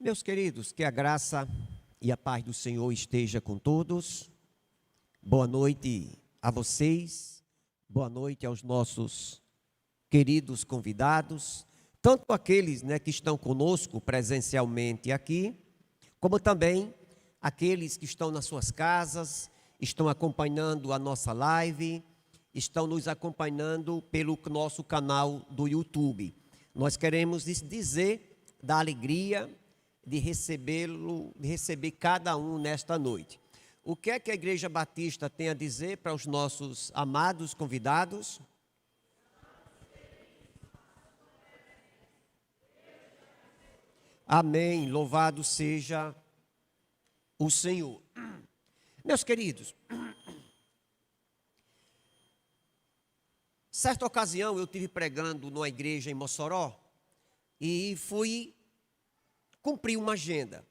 Meus queridos, que a graça e a paz do Senhor esteja com todos. Boa noite a vocês, boa noite aos nossos queridos convidados, tanto aqueles que estão conosco presencialmente aqui, como também aqueles que estão nas suas casas, estão acompanhando a nossa live, estão nos acompanhando pelo nosso canal do YouTube. Nós queremos dizer da alegria de receber cada um nesta noite. O que é que a Igreja Batista tem a dizer para os nossos amados convidados? Amém, louvado seja o Senhor. Meus queridos, certa ocasião eu estive pregando numa igreja em Mossoró e fui cumprir uma agenda.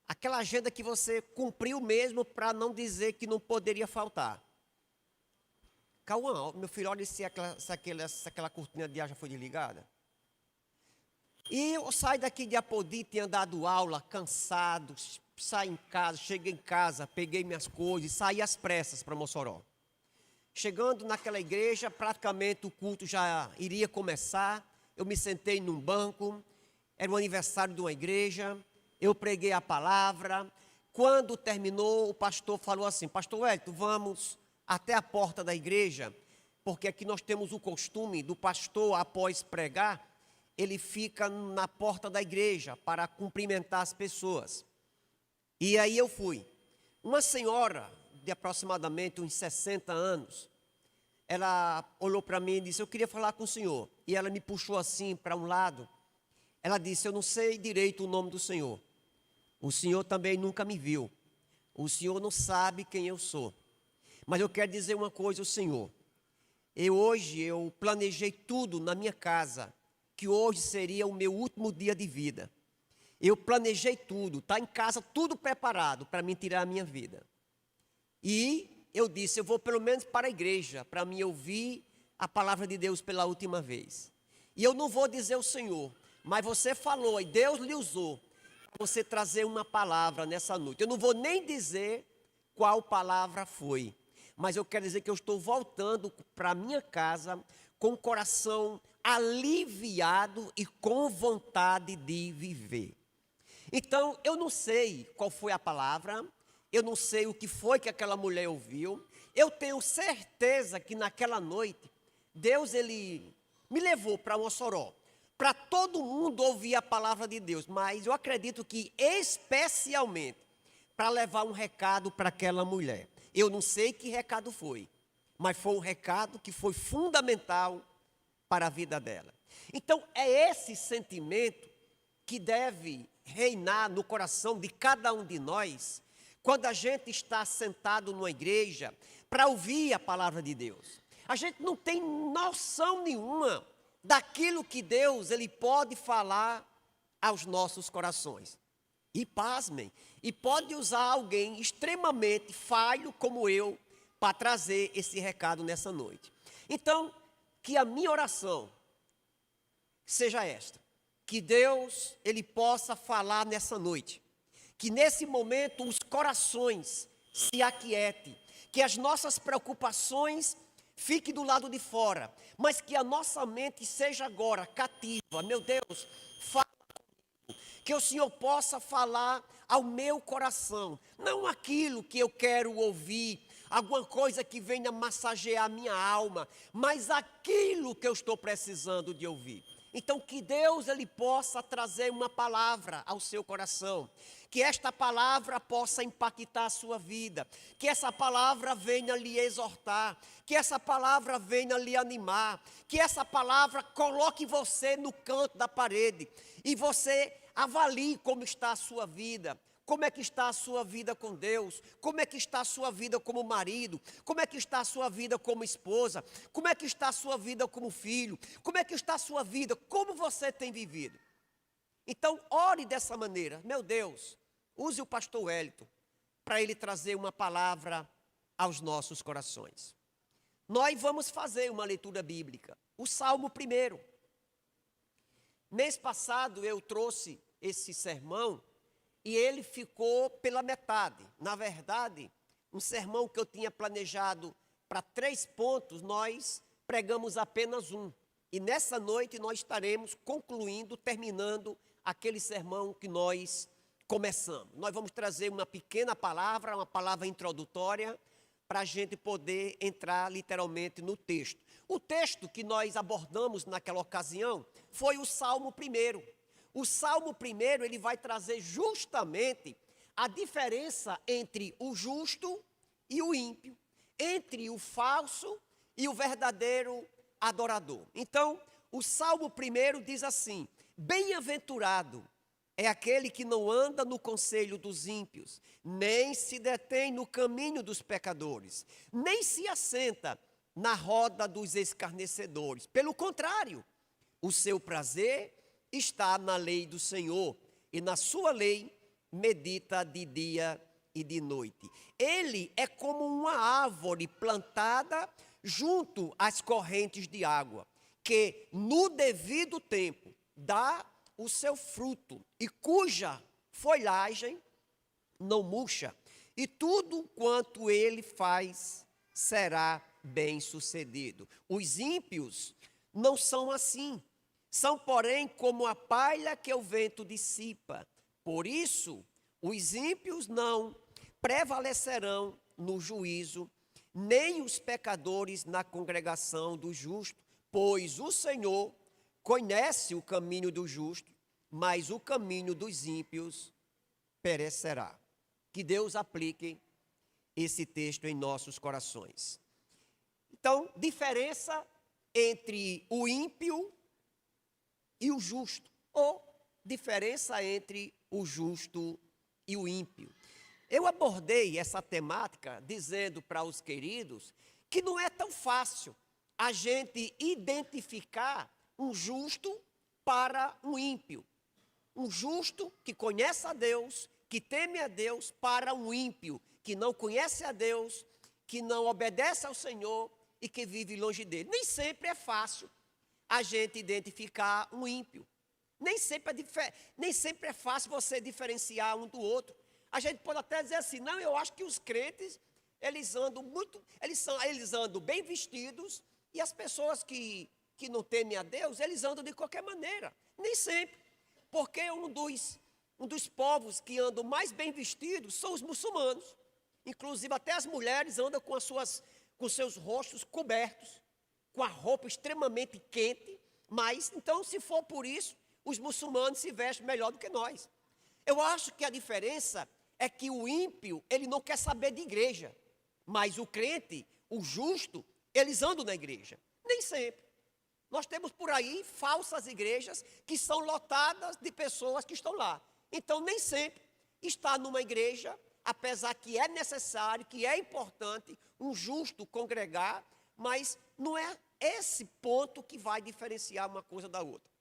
Aquela agenda que você cumpriu mesmo para não dizer que não poderia faltar. Cauã, meu filho, olha se aquela cortina de ar já foi desligada. E eu saí daqui de Apodi, tinha dado aula, cansado, saí em casa, cheguei em casa, peguei minhas coisas e saí às pressas para Mossoró. Chegando naquela igreja, praticamente o culto já iria começar, eu me sentei num banco, era o aniversário de uma igreja, eu preguei a palavra. Quando terminou, o pastor falou assim: Pastor Wellington, vamos até a porta da igreja, porque aqui nós temos o costume do pastor, após pregar, ele fica na porta da igreja para cumprimentar as pessoas. E aí eu fui. Uma senhora de aproximadamente uns 60 anos, ela olhou para mim e disse: eu queria falar com o senhor. E ela me puxou assim para um lado. Ela disse: eu não sei direito o nome do senhor. O senhor também nunca me viu. O senhor não sabe quem eu sou. Mas eu quero dizer uma coisa ao senhor. Hoje eu planejei tudo na minha casa, que hoje seria o meu último dia de vida. Eu planejei tudo, está em casa tudo preparado para me tirar a minha vida. E eu disse: eu vou pelo menos para a igreja, para me ouvir a palavra de Deus pela última vez. E eu não vou dizer ao senhor, mas você falou e Deus lhe usou para você trazer uma palavra nessa noite. Eu não vou nem dizer qual palavra foi, mas eu quero dizer que eu estou voltando para a minha casa com o coração aliviado e com vontade de viver. Então, eu não sei qual foi a palavra, eu não sei o que foi que aquela mulher ouviu. Eu tenho certeza que naquela noite, Deus ele me levou para Mossoró, para todo mundo ouvir a palavra de Deus, mas eu acredito que especialmente para levar um recado para aquela mulher. Eu não sei que recado foi, mas foi um recado que foi fundamental para a vida dela. Então, é esse sentimento que deve reinar no coração de cada um de nós, quando a gente está sentado numa igreja para ouvir a palavra de Deus. A gente não tem noção nenhuma daquilo que Deus ele pode falar aos nossos corações. E pasmem, e pode usar alguém extremamente falho como eu para trazer esse recado nessa noite. Então, que a minha oração seja esta: que Deus ele possa falar nessa noite, que nesse momento os corações se aquietem, que as nossas preocupações fiquem do lado de fora, mas que a nossa mente seja agora cativa. Meu Deus, fala comigo, que o Senhor possa falar ao meu coração, não aquilo que eu quero ouvir, alguma coisa que venha massagear a minha alma, mas aquilo que eu estou precisando de ouvir. Então, que Deus ele possa trazer uma palavra ao seu coração, que esta palavra possa impactar a sua vida, que essa palavra venha lhe exortar, que essa palavra venha lhe animar, que essa palavra coloque você no canto da parede e você avalie como está a sua vida. Como é que está a sua vida com Deus? Como é que está a sua vida como marido? Como é que está a sua vida como esposa? Como é que está a sua vida como filho? Como é que está a sua vida? Como você tem vivido? Então, ore dessa maneira. Meu Deus, use o pastor Wellington para ele trazer uma palavra aos nossos corações. Nós vamos fazer uma leitura bíblica. O Salmo 1. Mês passado eu trouxe esse sermão e ele ficou pela metade. Na verdade, um sermão que eu tinha planejado para 3 pontos, nós pregamos apenas um. E nessa noite nós estaremos concluindo, terminando aquele sermão que nós começamos. Nós vamos trazer uma pequena palavra, uma palavra introdutória, para a gente poder entrar literalmente no texto. O texto que nós abordamos naquela ocasião foi o Salmo 1. O Salmo 1, ele vai trazer justamente a diferença entre o justo e o ímpio, entre o falso e o verdadeiro adorador. Então, o Salmo 1 diz assim: bem-aventurado é aquele que não anda no conselho dos ímpios, nem se detém no caminho dos pecadores, nem se assenta na roda dos escarnecedores. Pelo contrário, o seu prazer está na lei do Senhor, e na sua lei medita de dia e de noite. Ele é como uma árvore plantada junto às correntes de água, que no devido tempo dá o seu fruto, e cuja folhagem não murcha, e tudo quanto ele faz será bem-sucedido. Os ímpios não são assim, são, porém, como a palha que o vento dissipa. Por isso, os ímpios não prevalecerão no juízo, nem os pecadores na congregação dos justos, pois o Senhor conhece o caminho do justo, mas o caminho dos ímpios perecerá. Que Deus aplique esse texto em nossos corações. Então, diferença entre o ímpio e o justo, ou diferença entre o justo e o ímpio. Eu abordei essa temática dizendo para os queridos que não é tão fácil a gente identificar um justo para um ímpio. Um justo que conhece a Deus, que teme a Deus, para um ímpio que não conhece a Deus, que não obedece ao Senhor e que vive longe dele. Nem sempre é fácil a gente identificar um ímpio. Nem sempre é fácil você diferenciar um do outro. A gente pode até dizer assim: não, eu acho que os crentes, eles andam bem vestidos, e as pessoas que não temem a Deus, eles andam de qualquer maneira. Nem sempre, porque um dos povos que andam mais bem vestidos são os muçulmanos. Inclusive até as mulheres andam com seus rostos cobertos, com a roupa extremamente quente. Mas, então, se for por isso, os muçulmanos se vestem melhor do que nós. Eu acho que a diferença é que o ímpio, ele não quer saber de igreja, mas o crente, o justo, eles andam na igreja. Nem sempre. Nós temos por aí falsas igrejas que são lotadas de pessoas que estão lá. Então, nem sempre está numa igreja, apesar que é necessário, que é importante um justo congregar, mas não é esse ponto que vai diferenciar uma coisa da outra.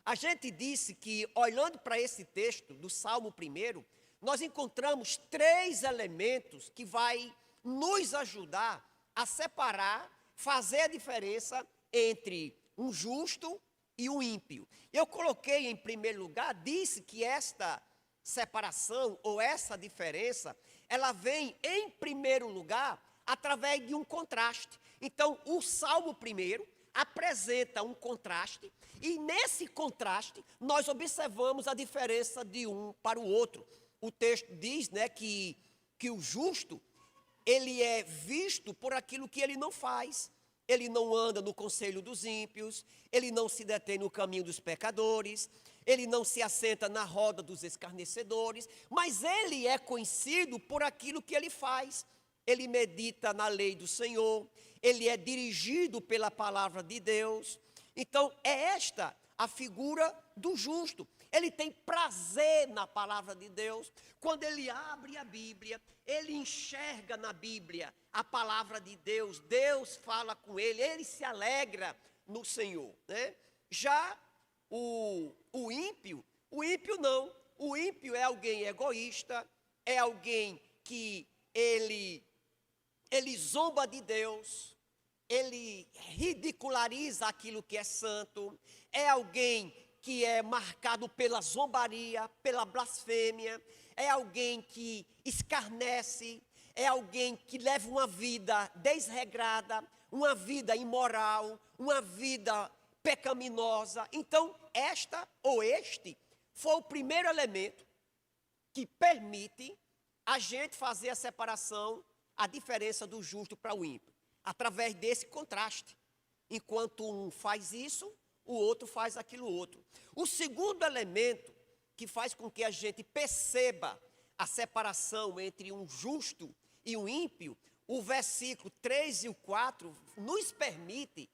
A gente disse que, olhando para esse texto do Salmo 1, nós encontramos 3 elementos que vai nos ajudar a separar, fazer a diferença entre um justo e um ímpio. Eu coloquei em primeiro lugar, disse que esta separação ou essa diferença, ela vem em primeiro lugar através de um contraste. Então, o Salmo 1 apresenta um contraste, e nesse contraste nós observamos a diferença de um para o outro. O texto diz, né, que o justo, ele é visto por aquilo que ele não faz. Ele não anda no conselho dos ímpios, ele não se detém no caminho dos pecadores, ele não se assenta na roda dos escarnecedores, mas ele é conhecido por aquilo que ele faz. Ele medita na lei do Senhor, ele é dirigido pela palavra de Deus. Então, é esta a figura do justo. Ele tem prazer na palavra de Deus. Quando ele abre a Bíblia, ele enxerga na Bíblia a palavra de Deus. Deus fala com ele se alegra no Senhor, né? Já o ímpio não. O ímpio é alguém egoísta, é alguém que ele zomba de Deus, ele ridiculariza aquilo que é santo, é alguém que é marcado pela zombaria, pela blasfêmia, é alguém que escarnece, é alguém que leva uma vida desregrada, uma vida imoral, uma vida pecaminosa. Então, esta ou este foi o primeiro elemento que permite a gente fazer a separação, a diferença do justo para o ímpio, através desse contraste. Enquanto um faz isso, o outro faz aquilo outro. O segundo elemento que faz com que a gente perceba a separação entre um justo e um ímpio, o versículo 3 e o 4 nos permite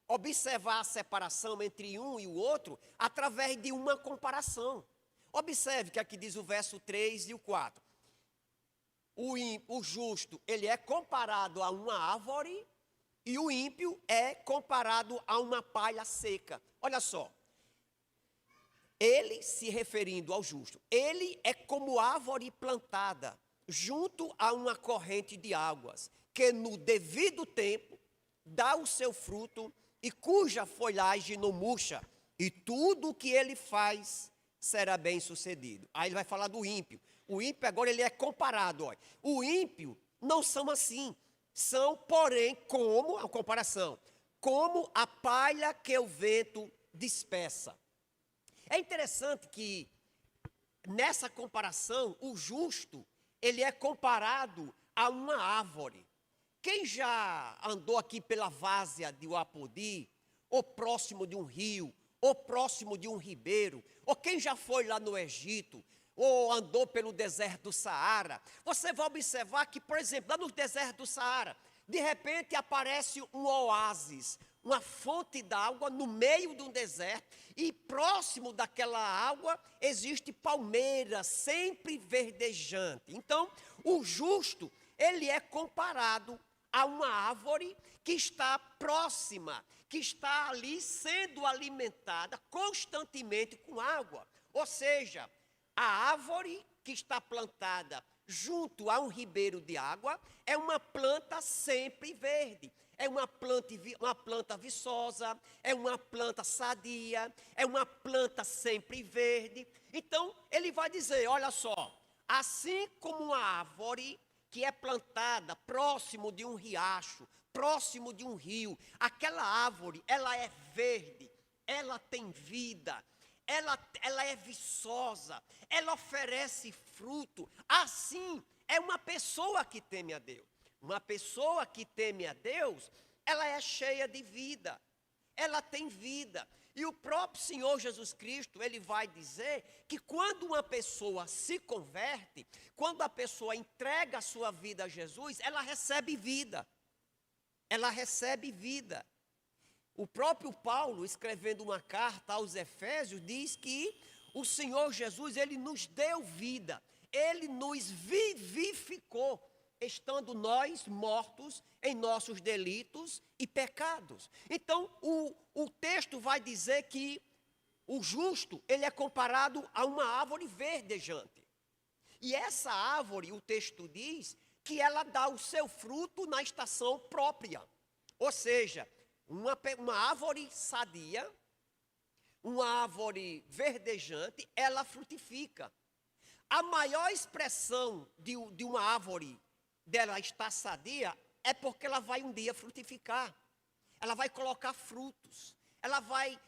observar a separação entre um e o outro através de uma comparação. Observe que aqui diz o verso 3 e o 4. O justo, ele é comparado a uma árvore e o ímpio é comparado a uma palha seca. Olha só, ele se referindo ao justo, ele é como árvore plantada junto a uma corrente de águas, que no devido tempo dá o seu fruto e cuja folhagem não murcha, e tudo o que ele faz será bem sucedido. Aí ele vai falar do ímpio. O ímpio agora ele é comparado. Olha. O ímpio não são assim. São, porém, como, a comparação, como a palha que o vento dispersa. É interessante que, nessa comparação, o justo, ele é comparado a uma árvore. Quem já andou aqui pela várzea de Uapodi, ou próximo de um rio, ou próximo de um ribeiro, ou quem já foi lá no Egito, ou andou pelo deserto do Saara, você vai observar que, por exemplo, lá no deserto do Saara, de repente aparece um oásis, uma fonte d'água no meio de um deserto, e próximo daquela água existe palmeira, sempre verdejante. Então, o justo, ele é comparado a uma árvore que está próxima, que está ali sendo alimentada constantemente com água. Ou seja, a árvore que está plantada junto a um ribeiro de água é uma planta sempre verde. É uma planta viçosa, é uma planta sadia, é uma planta sempre verde. Então, ele vai dizer, olha só, assim como uma árvore que é plantada próximo de um riacho, próximo de um rio, aquela árvore, ela é verde, ela tem vida, ela é viçosa, ela oferece fruto. Assim é uma pessoa que teme a Deus. Uma pessoa que teme a Deus, ela é cheia de vida, ela tem vida. E o próprio Senhor Jesus Cristo, ele vai dizer que quando uma pessoa se converte, quando a pessoa entrega a sua vida a Jesus, ela recebe vida. Ela recebe vida. O próprio Paulo, escrevendo uma carta aos Efésios, diz que o Senhor Jesus, ele nos deu vida, ele nos vivificou, estando nós mortos em nossos delitos e pecados. Então, o texto vai dizer que o justo, ele é comparado a uma árvore verdejante. E essa árvore, o texto diz, que ela dá o seu fruto na estação própria. Ou seja, uma árvore sadia, uma árvore verdejante, ela frutifica. A maior expressão de uma árvore dela estar sadia é porque ela vai um dia frutificar. Ela vai colocar frutos. Ela vai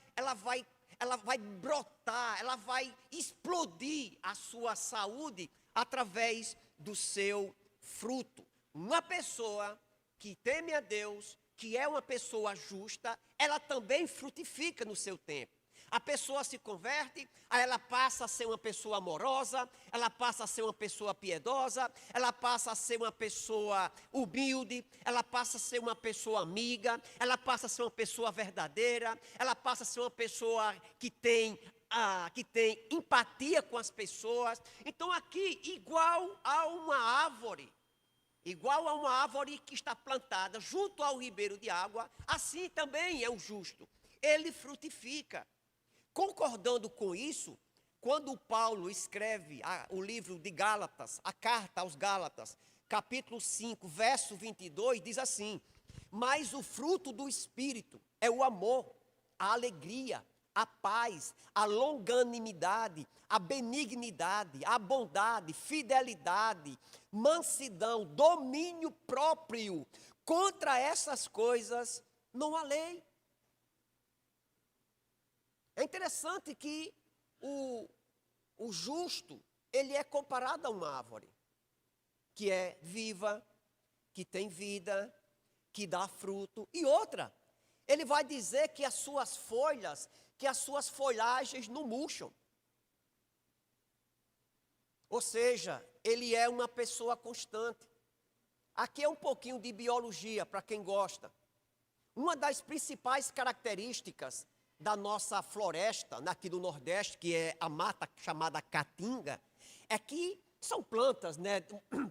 brotar, ela vai explodir a sua saúde através do seu fruto. Uma pessoa que teme a Deus, que é uma pessoa justa, ela também frutifica no seu tempo. A pessoa se converte, aí ela passa a ser uma pessoa amorosa, ela passa a ser uma pessoa piedosa, ela passa a ser uma pessoa humilde, ela passa a ser uma pessoa amiga, ela passa a ser uma pessoa verdadeira, ela passa a ser uma pessoa que tem empatia com as pessoas. Então aqui, igual a uma árvore que está plantada junto ao ribeiro de água, assim também é o justo, ele frutifica. Concordando com isso, quando Paulo escreve o livro de Gálatas, a carta aos Gálatas, capítulo 5, verso 22, diz assim: mas o fruto do Espírito é o amor, a alegria, a paz, a longanimidade, a benignidade, a bondade, fidelidade, mansidão, domínio próprio. Contra essas coisas não há lei. É interessante que o justo, ele é comparado a uma árvore, que é viva, que tem vida, que dá fruto. E outra, ele vai dizer que as suas folhas, que as suas folhagens não murcham. Ou seja, ele é uma pessoa constante. Aqui é um pouquinho de biologia, para quem gosta. Uma das principais características da nossa floresta, aqui do Nordeste, que é a mata chamada caatinga, é que são plantas, né,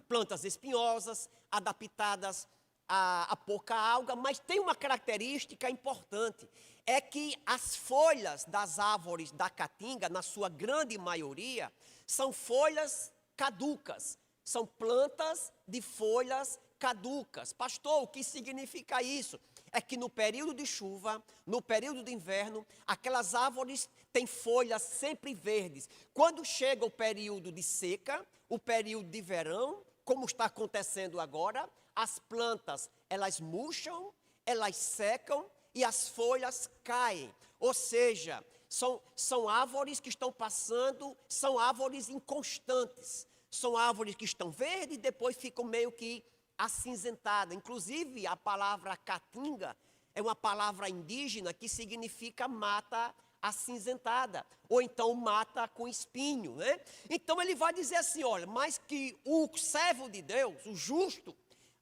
plantas espinhosas, adaptadas a pouca alga, mas tem uma característica importante, é que as folhas das árvores da caatinga, na sua grande maioria, são folhas caducas, são plantas de folhas caducas. Pastor, o que significa isso? É que no período de chuva, no período de inverno, aquelas árvores têm folhas sempre verdes. Quando chega o período de seca, o período de verão, como está acontecendo agora, as plantas, elas murcham, elas secam e as folhas caem. Ou seja, são árvores que estão passando, são árvores inconstantes. São árvores que estão verdes e depois ficam meio que acinzentadas. Inclusive, a palavra caatinga é uma palavra indígena que significa mata acinzentada, ou então mata com espinho, né? Então ele vai dizer assim, olha, mas que o servo de Deus, o justo,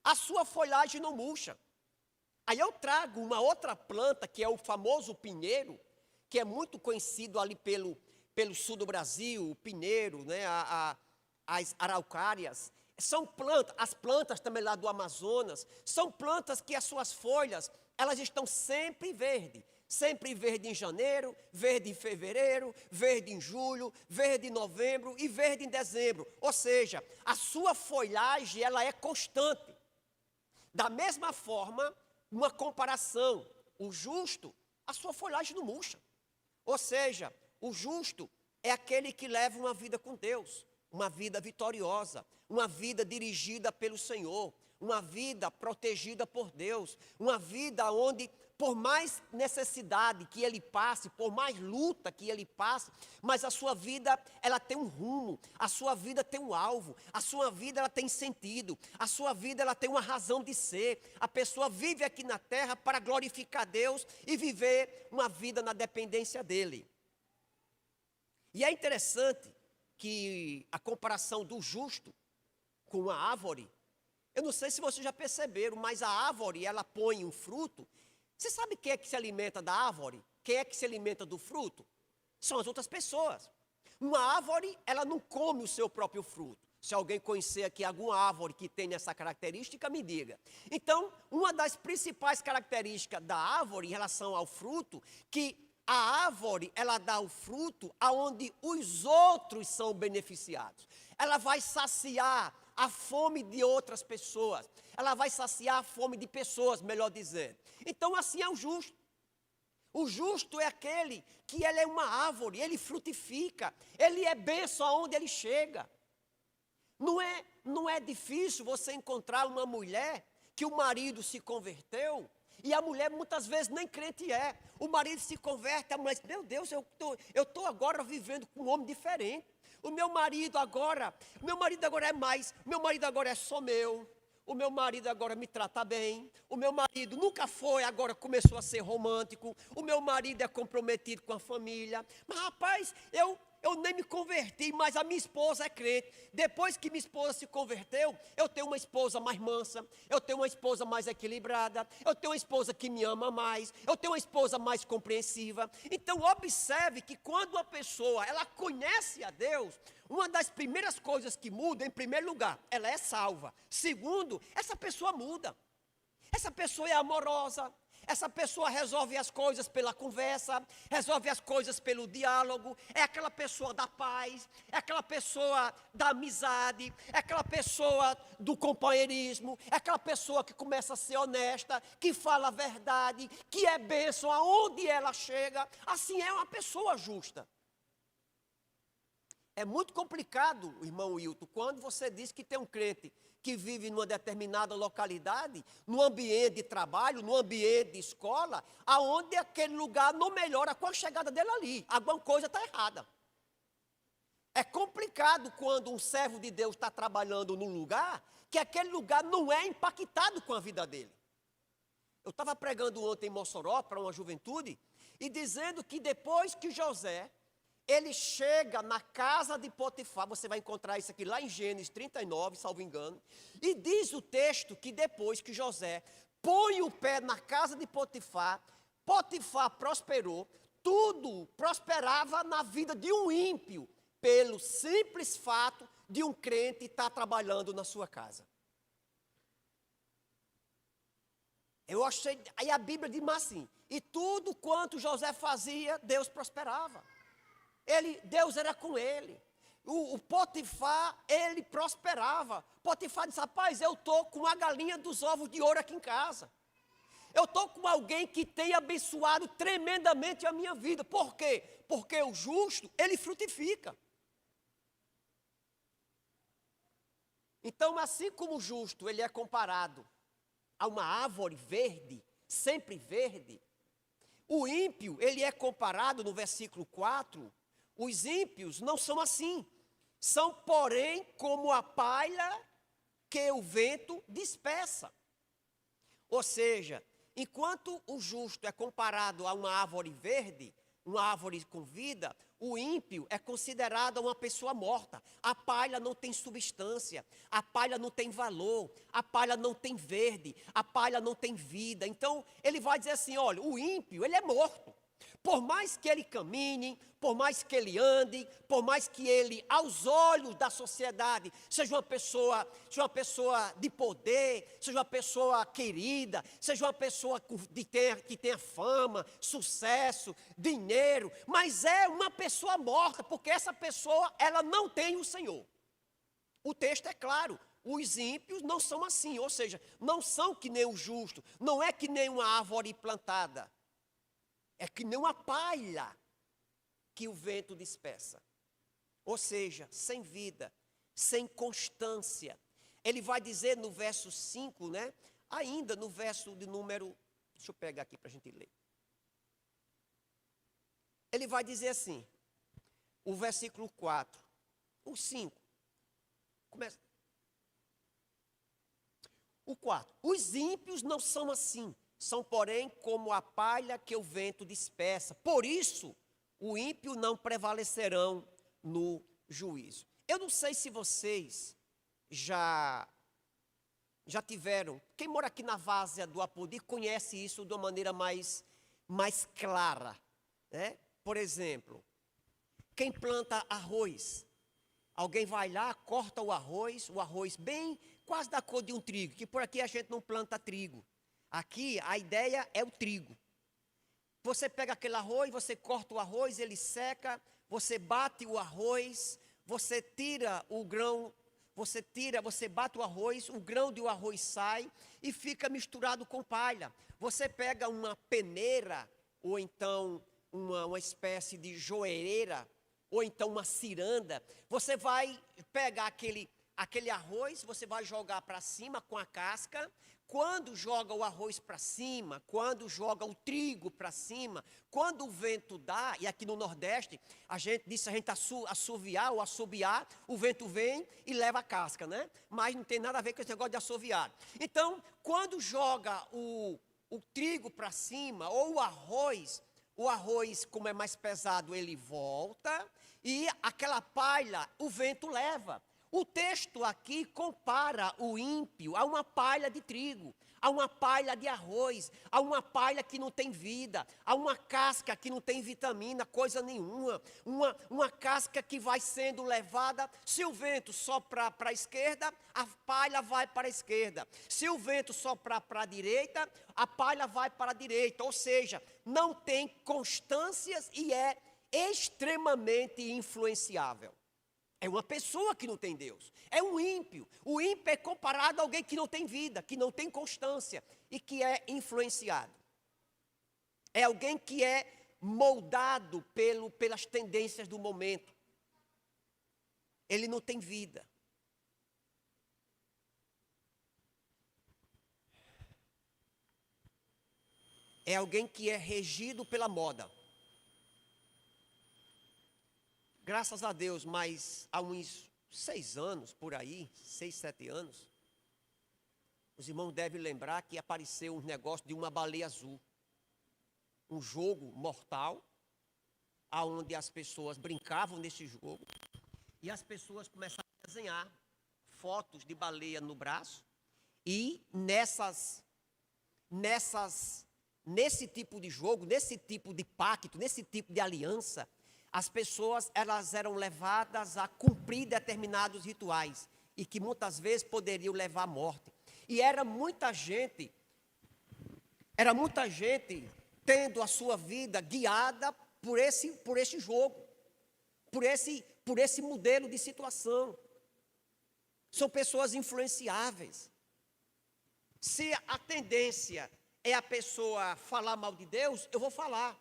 a sua folhagem não murcha. Aí eu trago uma outra planta, que é o famoso pinheiro, que é muito conhecido ali pelo sul do Brasil, o pinheiro, né? As araucárias. São plantas, as plantas também lá do Amazonas, são plantas que as suas folhas, elas estão sempre verdes. Sempre verde em janeiro, verde em fevereiro, verde em julho, verde em novembro e verde em dezembro. Ou seja, a sua folhagem, ela é constante. Da mesma forma, uma comparação, o justo, a sua folhagem não murcha. Ou seja, o justo é aquele que leva uma vida com Deus, uma vida vitoriosa, uma vida dirigida pelo Senhor, uma vida protegida por Deus, uma vida onde, por mais necessidade que ele passe, por mais luta que ele passe, mas a sua vida, ela tem um rumo, a sua vida tem um alvo, a sua vida, ela tem sentido, a sua vida, ela tem uma razão de ser. A pessoa vive aqui na terra para glorificar Deus e viver uma vida na dependência dele. E é interessante que a comparação do justo com a árvore, eu não sei se vocês já perceberam, mas a árvore, ela põe um fruto. Você sabe quem é que se alimenta da árvore? Quem é que se alimenta do fruto? São as outras pessoas. Uma árvore, ela não come o seu próprio fruto. Se alguém conhecer aqui alguma árvore que tem essa característica, me diga. Então, uma das principais características da árvore em relação ao fruto, que a árvore, ela dá o fruto aonde os outros são beneficiados. Ela vai saciar a fome de outras pessoas. Ela vai saciar a fome de pessoas, melhor dizendo. Então, assim é o justo. O justo é aquele que ele é uma árvore, ele frutifica, ele é bênção aonde ele chega. Não é difícil você encontrar uma mulher que o marido se converteu, e a mulher muitas vezes nem crente é. O marido se converte, a mulher diz, meu Deus, eu estou agora vivendo com um homem diferente. O meu marido agora é só meu. O meu marido agora me trata bem. O meu marido nunca foi, agora começou a ser romântico. O meu marido é comprometido com a família. Mas rapaz, eu nem me converti, mas a minha esposa é crente. Depois que minha esposa se converteu, eu tenho uma esposa mais mansa, eu tenho uma esposa mais equilibrada, eu tenho uma esposa que me ama mais, eu tenho uma esposa mais compreensiva. Então observe que quando a pessoa, ela conhece a Deus, uma das primeiras coisas que muda, em primeiro lugar, ela é salva. Segundo, essa pessoa muda. Essa pessoa é amorosa, Essa pessoa resolve as coisas pela conversa, resolve as coisas pelo diálogo, é aquela pessoa da paz, é aquela pessoa da amizade, é aquela pessoa do companheirismo, é aquela pessoa que começa a ser honesta, que fala a verdade, que é bênção aonde ela chega. Assim é uma pessoa justa. É muito complicado, irmão Wilton, quando você diz que tem um crente que vive numa determinada localidade, no ambiente de trabalho, no ambiente de escola, aonde aquele lugar não melhora com a chegada dele ali. Alguma coisa está errada. É complicado quando um servo de Deus está trabalhando num lugar que aquele lugar não é impactado com a vida dele. Eu estava pregando ontem em Mossoró para uma juventude e dizendo que depois que José, ele chega na casa de Potifar, você vai encontrar isso aqui lá em Gênesis 39, salvo engano, e diz o texto que depois que José põe o pé na casa de Potifar, Potifar prosperou, tudo prosperava na vida de um ímpio, pelo simples fato de um crente estar trabalhando na sua casa. Eu achei, aí a Bíblia diz assim, e tudo quanto José fazia, Deus prosperava. Deus era com ele. O Potifar, ele prosperava. Potifar disse, rapaz, eu estou com a galinha dos ovos de ouro aqui em casa. Eu estou com alguém que tem abençoado tremendamente a minha vida. Por quê? Porque o justo, ele frutifica. Então, assim como o justo, ele é comparado a uma árvore verde, sempre verde, o ímpio, ele é comparado no versículo 4, os ímpios não são assim, são, porém, como a palha que o vento dispersa. Ou seja, enquanto o justo é comparado a uma árvore verde, uma árvore com vida, o ímpio é considerado uma pessoa morta. A palha não tem substância, a palha não tem valor, a palha não tem verde, a palha não tem vida. Então, ele vai dizer assim, olha, o ímpio, ele é morto. Por mais que ele caminhe, por mais que ele ande, por mais que ele, aos olhos da sociedade, seja uma pessoa de poder, seja uma pessoa querida, seja uma pessoa que tenha fama, sucesso, dinheiro, mas é uma pessoa morta, porque essa pessoa, ela não tem o Senhor. O texto é claro, os ímpios não são assim, ou seja, não são que nem o justo, não é que nem uma árvore plantada. É que nem uma palha que o vento dispersa. Ou seja, sem vida, sem constância. Ele vai dizer no verso 5, né? Ainda no verso de número... Deixa eu pegar aqui para a gente ler. Ele vai dizer assim, o versículo 4, o 5. Começa. O 4. Os ímpios não são assim. São, porém, como a palha que o vento dispersa. Por isso, o ímpio não prevalecerão no juízo. Eu não sei se vocês já tiveram... Quem mora aqui na várzea do Apodi conhece isso de uma maneira mais clara. Né? Por exemplo, quem planta arroz, alguém vai lá, corta o arroz bem quase da cor de um trigo, que por aqui a gente não planta trigo. Aqui a ideia é o trigo. Você pega aquele arroz, você corta o arroz, ele seca, você bate o arroz, você tira o grão, você bate o arroz, o grão do arroz sai e fica misturado com palha. Você pega uma peneira, ou então uma espécie de joelheira, ou então uma ciranda, você vai pegar aquele arroz, você vai jogar para cima com a casca. Quando joga o arroz para cima, quando joga o trigo para cima, quando o vento dá, e aqui no Nordeste, a gente assoviar ou assobiar, o vento vem e leva a casca, né? Mas não tem nada a ver com esse negócio de assoviar. Então, quando joga o trigo para cima, ou o arroz, como é mais pesado, ele volta, e aquela palha, o vento leva. O texto aqui compara o ímpio a uma palha de trigo, a uma palha de arroz, a uma palha que não tem vida, a uma casca que não tem vitamina, coisa nenhuma, uma casca que vai sendo levada. Se o vento soprar para a esquerda, a palha vai para a esquerda. Se o vento soprar para a direita, a palha vai para a direita. Ou seja, não tem constâncias e é extremamente influenciável. É uma pessoa que não tem Deus, é um ímpio. O ímpio é comparado a alguém que não tem vida, que não tem constância e que é influenciado. É alguém que é moldado pelas tendências do momento. Ele não tem vida. É alguém que é regido pela moda. Graças a Deus, mas há uns 6 anos, por aí, 6, 7 anos, os irmãos devem lembrar que apareceu um negócio de uma baleia azul. Um jogo mortal, onde as pessoas brincavam nesse jogo, e as pessoas começaram a desenhar fotos de baleia no braço, e nesse tipo de jogo, nesse tipo de pacto, nesse tipo de aliança, as pessoas elas eram levadas a cumprir determinados rituais e que muitas vezes poderiam levar à morte. E era muita gente tendo a sua vida guiada por esse jogo, por esse modelo de situação. São pessoas influenciáveis. Se a tendência é a pessoa falar mal de Deus, eu vou falar.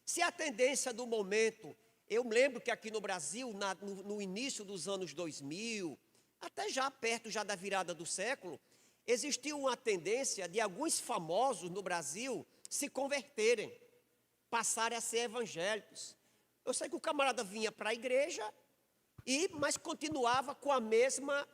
Se a tendência do momento, eu lembro que aqui no Brasil, no início dos anos 2000, até já perto já da virada do século, existiu uma tendência de alguns famosos no Brasil se converterem, passarem a ser evangélicos. Eu sei que o camarada vinha para a igreja, mas continuava com a mesma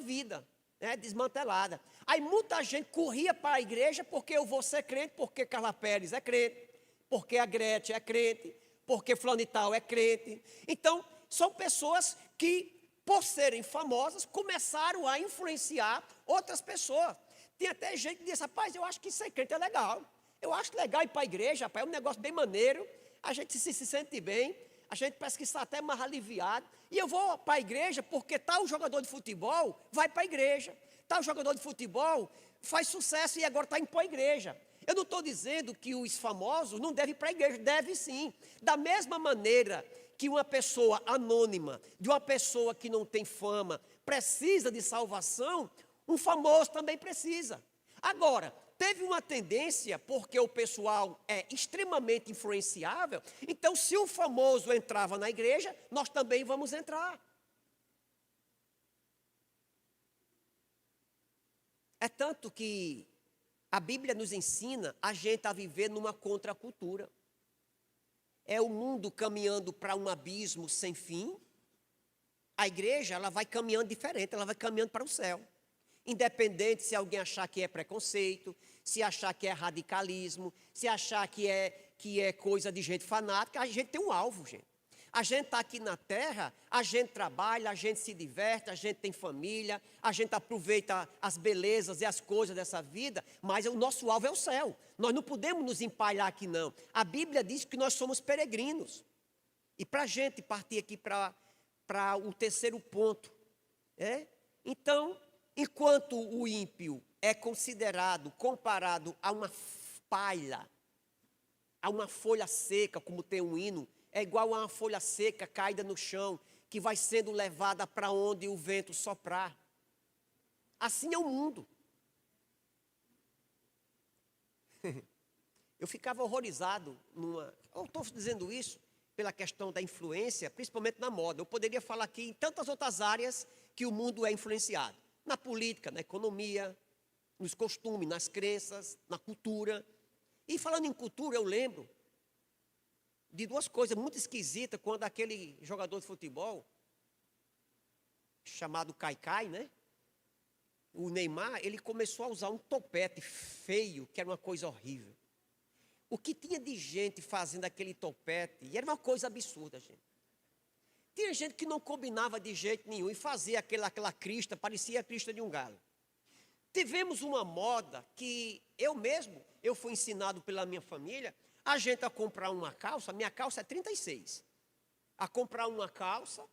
vida, né, desmantelada. Aí muita gente corria para a igreja porque eu vou ser crente, porque Carla Pérez é crente, porque a Gretchen é crente, porque fulano e tal é crente. Então, são pessoas que, por serem famosas, começaram a influenciar outras pessoas. Tem até gente que diz, rapaz, eu acho que ser crente é legal. Eu acho legal ir para a igreja, rapaz, é um negócio bem maneiro, a gente se sente bem, a gente parece que está até mais aliviado. E eu vou para a igreja porque tal jogador de futebol vai para a igreja. Tal jogador de futebol faz sucesso e agora está indo para a igreja. Eu não estou dizendo que os famosos não devem ir para a igreja, deve sim. Da mesma maneira que uma pessoa anônima, de uma pessoa que não tem fama, precisa de salvação, um famoso também precisa. Agora, teve uma tendência, porque o pessoal é extremamente influenciável, então se o famoso entrava na igreja, nós também vamos entrar. É tanto que a Bíblia nos ensina a gente a viver numa contracultura. É o mundo caminhando para um abismo sem fim. A igreja, ela vai caminhando diferente, ela vai caminhando para o céu. Independente se alguém achar que é preconceito, se achar que é radicalismo, se achar que é coisa de gente fanática, a gente tem um alvo, gente. A gente está aqui na terra, a gente trabalha, a gente se diverte, a gente tem família, a gente aproveita as belezas e as coisas dessa vida, mas o nosso alvo é o céu. Nós não podemos nos empalhar aqui não. A Bíblia diz que nós somos peregrinos. E para a gente partir aqui para o terceiro ponto, então, enquanto o ímpio é considerado, comparado a uma palha, a uma folha seca, como tem um hino, é igual a uma folha seca caída no chão, que vai sendo levada para onde o vento soprar. Assim é o mundo. Eu ficava horrorizado eu estou dizendo isso pela questão da influência, principalmente na moda. Eu poderia falar aqui em tantas outras áreas que o mundo é influenciado. Na política, na economia, nos costumes, nas crenças, na cultura. E falando em cultura, eu lembro de duas coisas muito esquisitas quando aquele jogador de futebol, chamado Caicai, né? O Neymar, ele começou a usar um topete feio, que era uma coisa horrível. O que tinha de gente fazendo aquele topete, e era uma coisa absurda, gente. Tinha gente que não combinava de jeito nenhum e fazia aquela crista, parecia a crista de um galo. Tivemos uma moda que eu fui ensinado pela minha família, a gente a comprar uma calça, minha calça é 36, a comprar uma calça,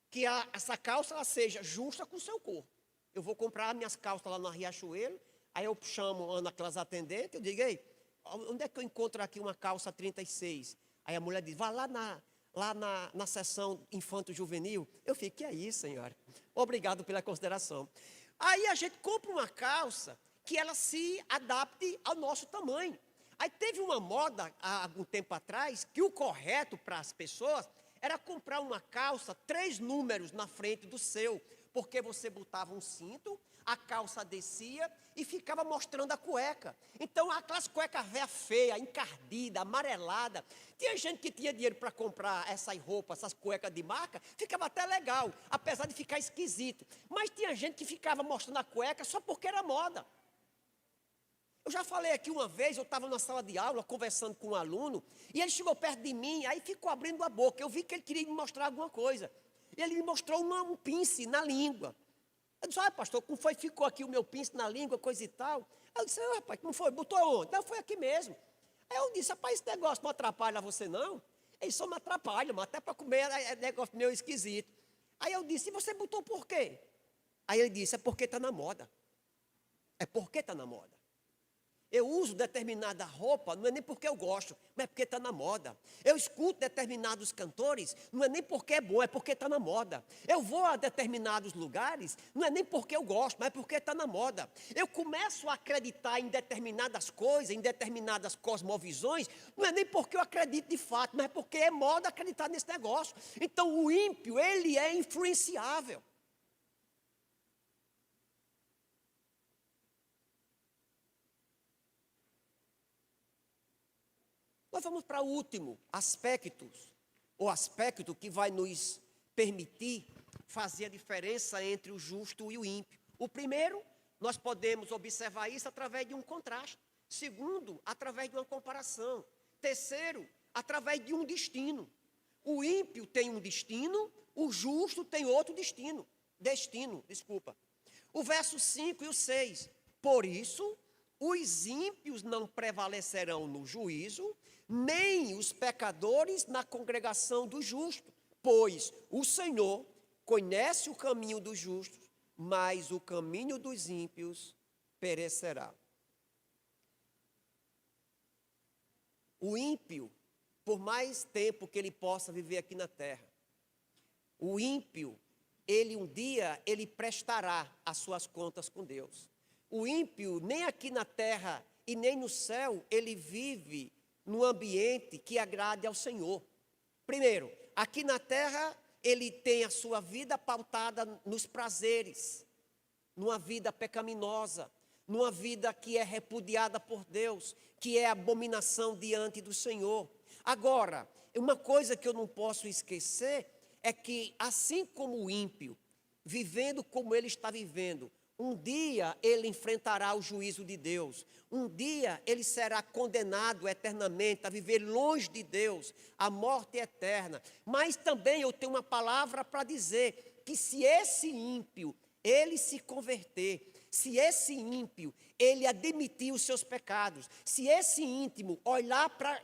que essa calça ela seja justa com o seu corpo. Eu vou comprar minhas calças lá na Riachuelo, aí eu chamo aquelas atendentes, eu digo, ei, onde é que eu encontro aqui uma calça 36? Aí a mulher diz, vá lá na seção infanto-juvenil. Eu fico, que é isso, senhora? Obrigado pela consideração. Aí a gente compra uma calça que ela se adapte ao nosso tamanho. Aí teve uma moda, há algum tempo atrás, que o correto para as pessoas era comprar uma calça 3 números na frente do seu, porque você botava um cinto, a calça descia e ficava mostrando a cueca. Então, aquelas cuecas velha feia, encardida, amarelada. Tinha gente que tinha dinheiro para comprar essas roupas, essas cuecas de marca, ficava até legal, apesar de ficar esquisito. Mas tinha gente que ficava mostrando a cueca só porque era moda. Eu já falei aqui uma vez, eu estava na sala de aula, conversando com um aluno, e ele chegou perto de mim, aí ficou abrindo a boca. Eu vi que ele queria me mostrar alguma coisa. Ele me mostrou um pince na língua. Eu disse, pastor, como foi? Ficou aqui o meu pince na língua, coisa e tal. Eu disse, rapaz, como foi? Botou onde? Não, foi aqui mesmo. Aí eu disse, rapaz, esse negócio não atrapalha você, não? Ele só me atrapalha, mas até para comer é negócio meio esquisito. Aí eu disse, e você botou por quê? Aí ele disse, é porque está na moda. É porque está na moda. Eu uso determinada roupa, não é nem porque eu gosto, mas é porque está na moda. Eu escuto determinados cantores, não é nem porque é bom, é porque está na moda. Eu vou a determinados lugares, não é nem porque eu gosto, mas é porque está na moda. Eu começo a acreditar em determinadas coisas, em determinadas cosmovisões, não é nem porque eu acredito de fato, mas é porque é moda acreditar nesse negócio. Então o ímpio, ele é influenciável. Nós vamos para o último aspecto, o aspecto que vai nos permitir fazer a diferença entre o justo e o ímpio. O primeiro, nós podemos observar isso através de um contraste. Segundo, através de uma comparação. Terceiro, através de um destino. O ímpio tem um destino, o justo tem outro destino. O verso 5 e o 6. Por isso, os ímpios não prevalecerão no juízo, nem os pecadores na congregação dos justos, pois o Senhor conhece o caminho dos justos, mas o caminho dos ímpios perecerá. O ímpio, por mais tempo que ele possa viver aqui na terra, o ímpio, um dia ele prestará as suas contas com Deus. O ímpio, nem aqui na terra e nem no céu, ele vive num ambiente que agrade ao Senhor. Primeiro, aqui na terra, ele tem a sua vida pautada nos prazeres, numa vida pecaminosa, numa vida que é repudiada por Deus, que é abominação diante do Senhor. Agora, uma coisa que eu não posso esquecer é que, assim como o ímpio, vivendo como ele está vivendo, um dia ele enfrentará o juízo de Deus. Um dia ele será condenado eternamente a viver longe de Deus, a morte eterna. Mas também eu tenho uma palavra para dizer que se esse ímpio, ele se converter, se esse ímpio, ele admitir os seus pecados, se esse ímpio olhar para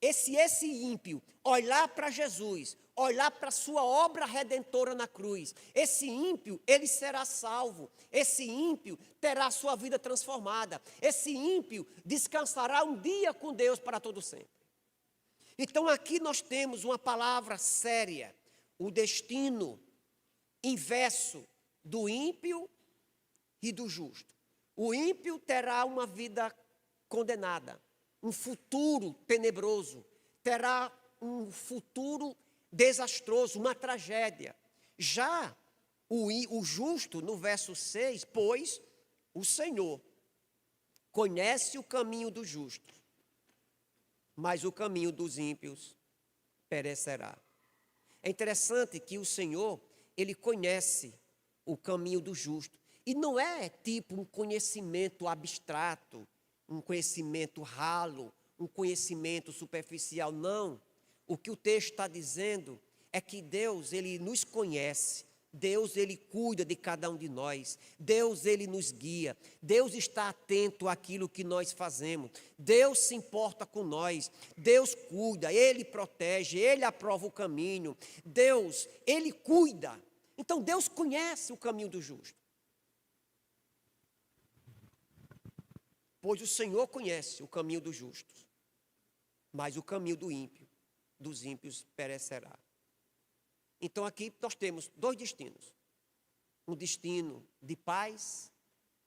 esse ímpio olhar para Jesus, olhar para a sua obra redentora na cruz, esse ímpio, ele será salvo, esse ímpio terá a sua vida transformada, esse ímpio descansará um dia com Deus para todo sempre. Então aqui nós temos uma palavra séria, o destino inverso do ímpio e do justo. O ímpio terá uma vida condenada, um futuro tenebroso, terá um futuro desastroso, uma tragédia. Já o justo, no verso 6, pois o Senhor conhece o caminho do justo, mas o caminho dos ímpios perecerá. É interessante que o Senhor, ele conhece o caminho do justo. E não é tipo um conhecimento abstrato, um conhecimento ralo, um conhecimento superficial, não. O que o texto está dizendo é que Deus, Ele nos conhece. Deus, Ele cuida de cada um de nós. Deus, Ele nos guia. Deus está atento àquilo que nós fazemos. Deus se importa com nós. Deus cuida, Ele protege, Ele aprova o caminho. Deus, Ele cuida. Então, Deus conhece o caminho do justo. Pois o Senhor conhece o caminho dos justos, mas o caminho dos ímpios perecerá. Então aqui nós temos dois destinos. Um destino de paz,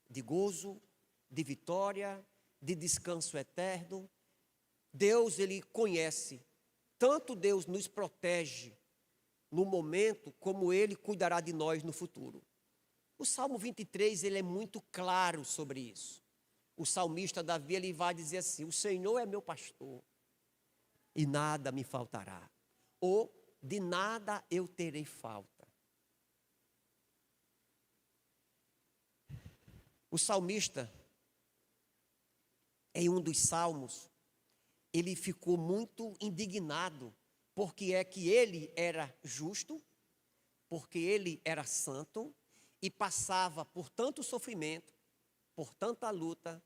de gozo, de vitória, de descanso eterno. Deus, Ele conhece. Tanto Deus nos protege no momento, como Ele cuidará de nós no futuro. O Salmo 23, ele é muito claro sobre isso. O salmista Davi, ele vai dizer assim: o Senhor é meu pastor e nada me faltará. Ou de nada eu terei falta. O salmista, em um dos salmos, ele ficou muito indignado, porque é que ele era justo, porque ele era santo e passava por tanto sofrimento, por tanta luta,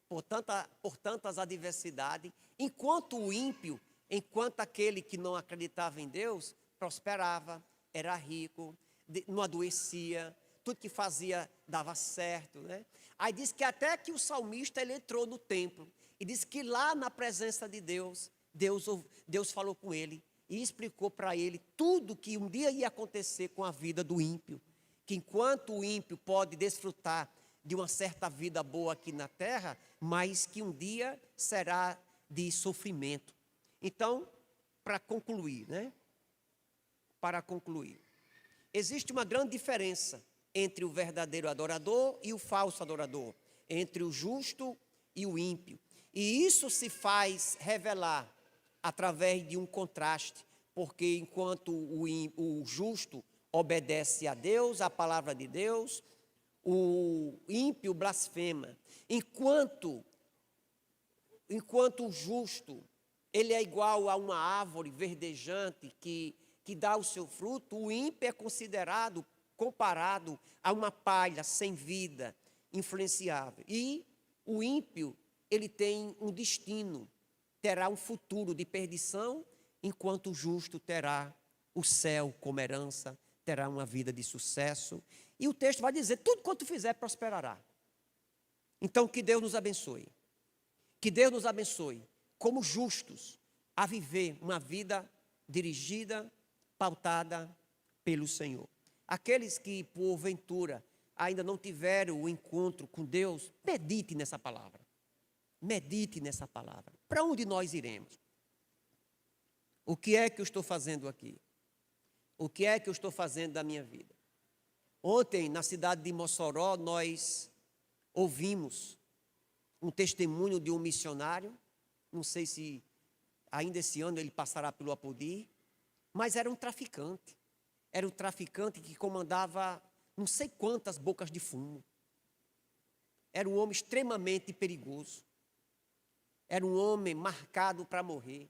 por tantas adversidades, enquanto o ímpio, enquanto aquele que não acreditava em Deus, prosperava, era rico, não adoecia, tudo que fazia dava certo, né? Aí diz que até que o salmista, ele entrou no templo, e diz que lá na presença de Deus, Deus falou com ele, e explicou para ele tudo que um dia ia acontecer com a vida do ímpio, que enquanto o ímpio pode desfrutar de uma certa vida boa aqui na terra, mas que um dia será de sofrimento. Então, para concluir, existe uma grande diferença entre o verdadeiro adorador e o falso adorador, entre o justo e o ímpio. E isso se faz revelar através de um contraste, porque enquanto o justo obedece a Deus, à palavra de Deus, o ímpio blasfema. Enquanto o justo, ele é igual a uma árvore verdejante que dá o seu fruto, o ímpio é considerado, comparado a uma palha sem vida, influenciável. E o ímpio, ele tem um destino, terá um futuro de perdição, enquanto o justo terá o céu como herança, terá uma vida de sucesso. E o texto vai dizer, tudo quanto fizer prosperará. Então, que Deus nos abençoe. Que Deus nos abençoe, como justos, a viver uma vida dirigida, pautada pelo Senhor. Aqueles que, porventura, ainda não tiveram o encontro com Deus, medite nessa palavra. Medite nessa palavra. Para onde nós iremos? O que é que eu estou fazendo aqui? O que é que eu estou fazendo da minha vida? Ontem, na cidade de Mossoró, nós ouvimos um testemunho de um missionário. Não sei se ainda esse ano ele passará pelo Apodi, mas era um traficante. Era um traficante que comandava não sei quantas bocas de fumo. Era um homem extremamente perigoso. Era um homem marcado para morrer.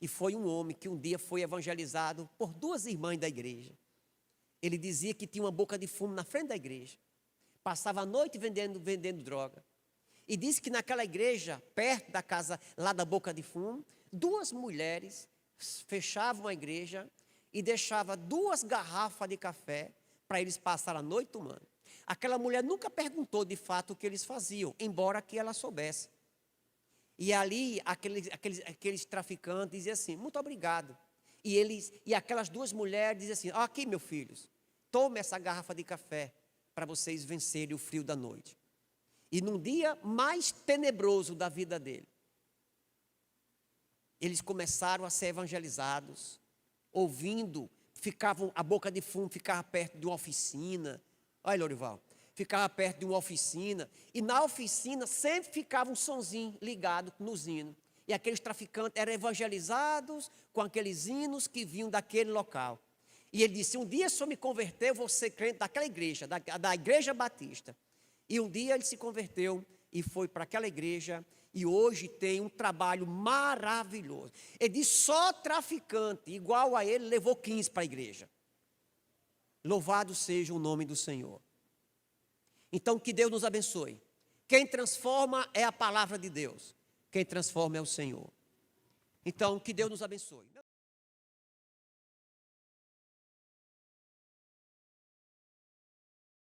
E foi um homem que um dia foi evangelizado por duas irmãs da igreja. Ele dizia que tinha uma boca de fumo na frente da igreja. Passava a noite vendendo droga. E disse que naquela igreja, perto da casa, lá da boca de fumo, duas mulheres fechavam a igreja e deixavam 2 garrafas de café para eles passar a noite tomando. Aquela mulher nunca perguntou de fato o que eles faziam, embora que ela soubesse. E ali, aqueles traficantes diziam assim, muito obrigado. E aquelas 2 mulheres diziam assim, aqui, meus filhos, tome essa garrafa de café para vocês vencerem o frio da noite. E num dia mais tenebroso da vida dele, eles começaram a ser evangelizados, ouvindo, a boca de fumo ficava perto de uma oficina. Olha, Lorival, ficava perto de uma oficina, e na oficina sempre ficava um sonzinho ligado nos hinos. E aqueles traficantes eram evangelizados com aqueles hinos que vinham daquele local. E ele disse, um dia se eu me converter, eu vou ser crente daquela igreja, da igreja batista. E um dia ele se converteu e foi para aquela igreja, E hoje tem um trabalho maravilhoso. Ele diz, só traficante igual a ele levou 15 para a igreja. Louvado seja o nome do Senhor. Então, que Deus nos abençoe. Quem transforma é a palavra de Deus. Quem transforma é o Senhor. Então, que Deus nos abençoe.